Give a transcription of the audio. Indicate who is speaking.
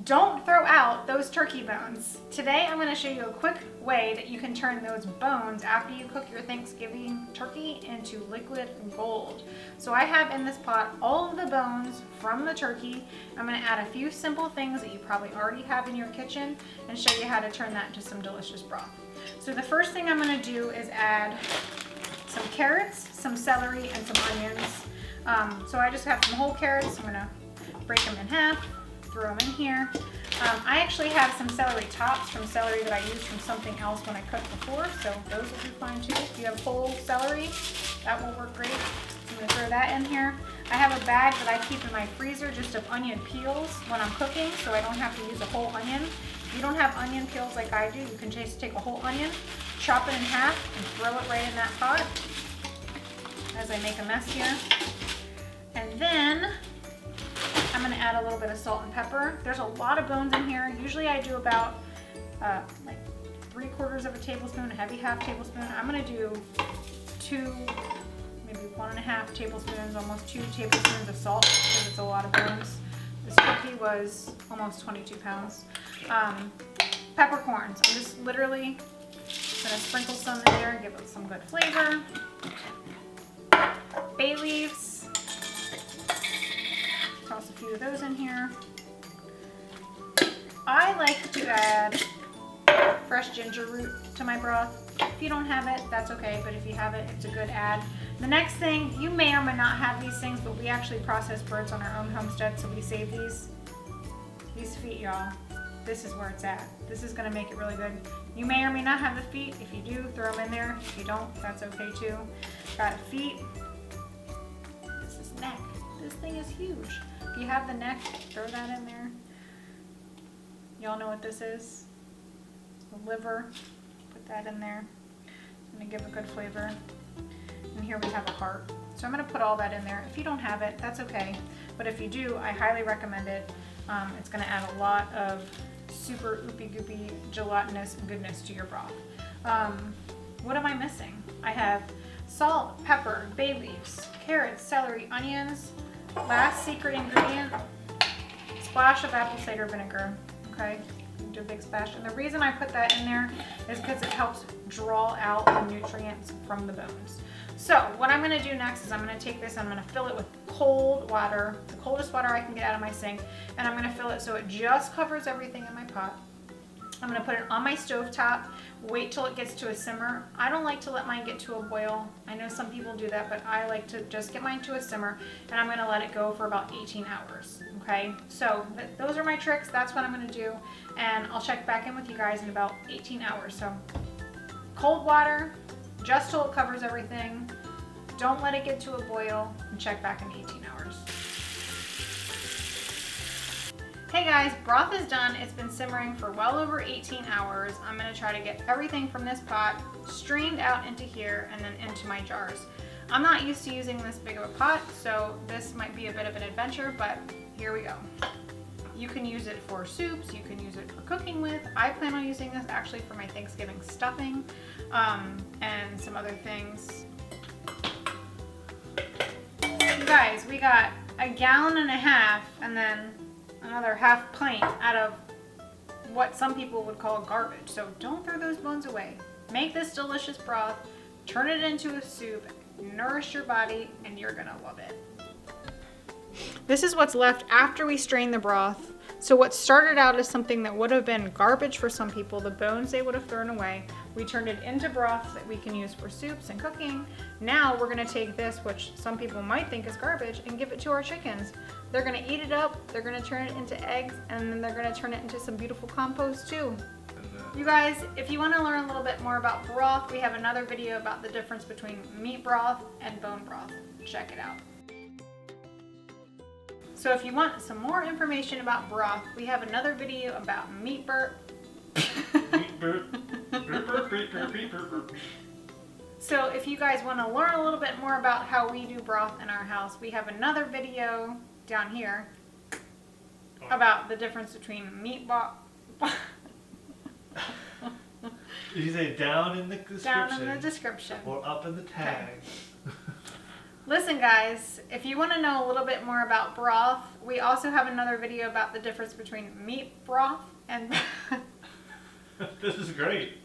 Speaker 1: Don't throw out those turkey bones. Today I'm going to show you a quick way that you can turn those bones after you cook your Thanksgiving turkey into liquid gold. So I have in this pot all of the bones from the turkey. I'm going to add a few simple things that you probably already have in your kitchen and show you how to turn that into some delicious broth. So the first thing I'm going to do is add some carrots, some celery, and some onions. So I just have some whole carrots. I'm going to break them in half. Throw them in here. I actually have some celery tops from celery that I used from something else when I cooked before, so those will be fine too. If you have whole celery, that will work great. So I'm going to throw that in here. I have a bag that I keep in my freezer just of onion peels when I'm cooking, so I don't have to use a whole onion. If you don't have onion peels like I do, you can just take a whole onion, chop it in half, and throw it right in that pot as I make a mess here. And then I'm going to add a little bit of salt and pepper. There's a lot of bones in here. Usually I do about like 3/4 of a tablespoon, a heavy half tablespoon. I'm going to do 2, maybe 1.5 tablespoons, almost 2 tablespoons of salt because it's a lot of bones. This turkey was almost 22 pounds. Peppercorns. I'm just literally going to sprinkle some in there, give it some good flavor. Bay leaves. Toss a few of those in here. I like to add fresh ginger root to my broth. If you don't have it, that's okay, but if you have it, it's a good add. The next thing, you may or may not have these things, but we actually process birds on our own homestead, so we save these feet, y'all. This is where it's at. This is gonna make it really good. You may or may not have the feet. If you do, throw them in there. If you don't, that's okay too. Got feet. This is neck. This thing is huge. If you have the neck, throw that in there. Y'all know what this is? The liver. Put that in there. It's gonna give a good flavor. And here we have a heart. So I'm gonna put all that in there. If you don't have it, that's okay. But if you do, I highly recommend it. It's gonna add a lot of super oopy goopy gelatinous goodness to your broth. What am I missing? I have salt, pepper, bay leaves, carrots, celery, onions. Last secret ingredient, splash of apple cider vinegar. Okay, do a big splash. And the reason I put that in there is because it helps draw out the nutrients from the bones. So what I'm going to do next is I'm going to take this, I'm going to fill it with cold water, the coldest water I can get out of my sink, and I'm going to fill it so it just covers everything in my pot. I'm going to put it on my stove top, wait till it gets to a simmer. I don't like to let mine get to a boil. I know some people do that, but I like to just get mine to a simmer, and I'm going to let it go for about 18 hours. Okay, so those are my tricks. That's what I'm going to do, and I'll check back in with you guys in about 18 hours. So cold water, just till it covers everything. Don't let it get to a boil, and check back in 18 hours. Hey guys, broth is done. It's been simmering for well over 18 hours. I'm gonna try to get everything from this pot strained out into here and then into my jars. I'm not used to using this big of a pot, so this might be a bit of an adventure, but here we go. You can use it for soups, you can use it for cooking with. I plan on using this actually for my Thanksgiving stuffing and some other things. You guys, we got 1.5 gallons and then another half pint out of what some people would call garbage. So don't throw those bones away. Make this delicious broth, turn it into a soup, nourish your body, and you're gonna love it. This is what's left after we strain the broth. So what started out as something that would have been garbage for some people, the bones they would have thrown away, we turned it into broth that we can use for soups and cooking. Now we're gonna take this, which some people might think is garbage, and give it to our chickens. They're gonna eat it up, they're gonna turn it into eggs, and then they're gonna turn it into some beautiful compost too. You guys, if you wanna learn a little bit more about broth, we have another video about the difference between meat broth and bone broth. Check it out. So if you want some more information about broth, we have another video about meat burp. So if you guys want to learn a little bit more about how we do broth in our house, we have another video down here about the difference between meat broth.
Speaker 2: You say down in the description.
Speaker 1: Down in the description.
Speaker 2: Or up in the tags.
Speaker 1: Listen, guys, if you want to know a little bit more about broth, we also have another video about the difference between meat broth and
Speaker 2: This is great.